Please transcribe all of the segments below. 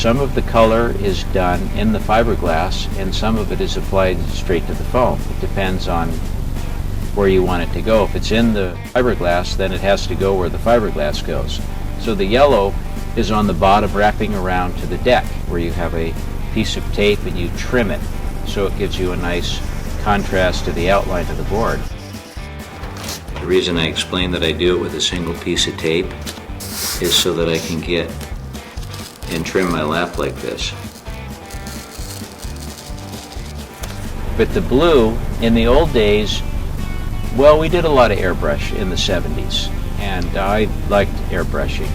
some of the color is done in the fiberglass and some of it is applied straight to the foam. It depends on where you want it to go. If it's in the fiberglass, then it has to go where the fiberglass goes. So the yellow is on the bottom wrapping around to the deck where you have a piece of tape and you trim it so it gives you a nice contrast to the outline of the board. The reason I explain that I do it with a single piece of tape is so that I can get and trim my lap like this. But the blue, in the old days, well, we did a lot of airbrush in the 70s, and I liked airbrushing.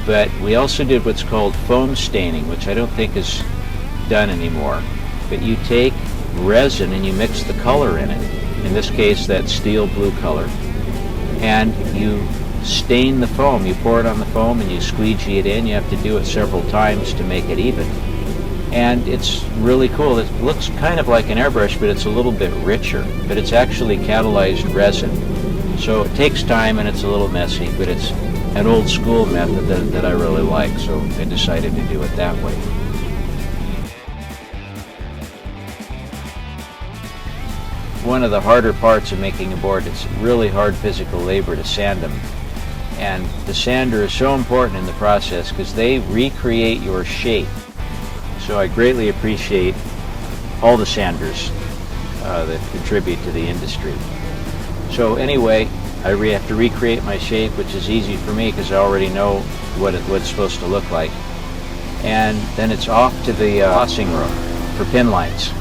But we also did what's called foam staining, which I don't think is done anymore. But you take resin and you mix the color in it. In this case, that steel blue color. And you stain the foam. You pour it on the foam and you squeegee it in. You have to do it several times to make it even. And it's really cool. It looks kind of like an airbrush, but it's a little bit richer. But it's actually catalyzed resin. So it takes time and it's a little messy, but it's an old school method that I really like, so I decided to do it that way. One of the harder parts of making a board, it's really hard physical labor to sand them. And the sander is so important in the process because they recreate your shape. So I greatly appreciate all the sanders that contribute to the industry. So anyway, I have to recreate my shape, which is easy for me because I already know what it's supposed to look like. And then it's off to the glossing room for pin lines.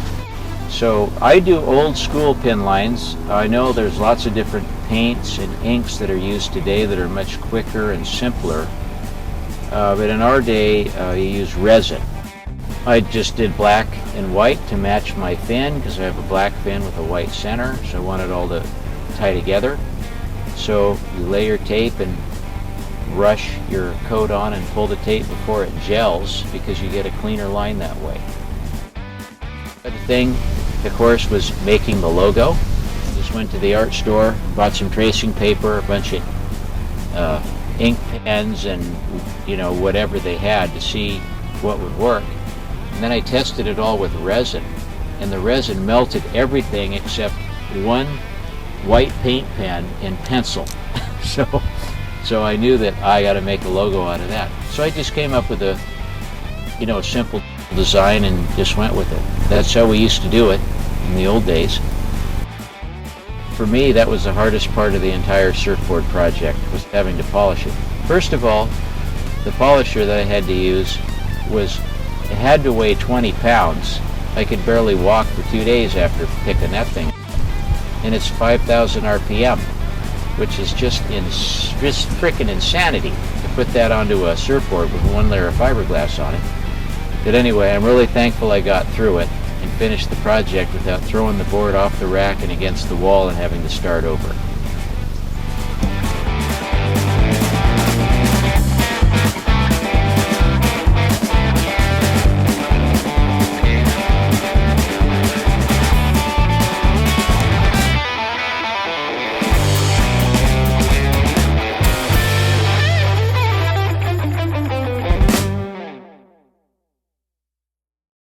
So I do old school pin lines. I know there's lots of different paints and inks that are used today that are much quicker and simpler. But in our day, you use resin. I just did black and white to match my fin because I have a black fin with a white center, so I want it all to tie together. So you lay your tape and brush your coat on and pull the tape before it gels because you get a cleaner line that way. The thing, of course, was making the logo. I just went to the art store, bought some tracing paper, a bunch of ink pens and whatever they had to see what would work. And then I tested it all with resin, and the resin melted everything except one white paint pen and pencil. so I knew that I got to make a logo out of that. So I just came up with a simple design and just went with it. That's how we used to do it in the old days. For me, that was the hardest part of the entire surfboard project, was having to polish it. First of all, the polisher that I had to use it had to weigh 20 pounds. I could barely walk for 2 days after picking that thing. And it's 5,000 RPM, which is just frickin' insanity to put that onto a surfboard with one layer of fiberglass on it. But anyway, I'm really thankful I got through it and finished the project without throwing the board off the rack and against the wall and having to start over.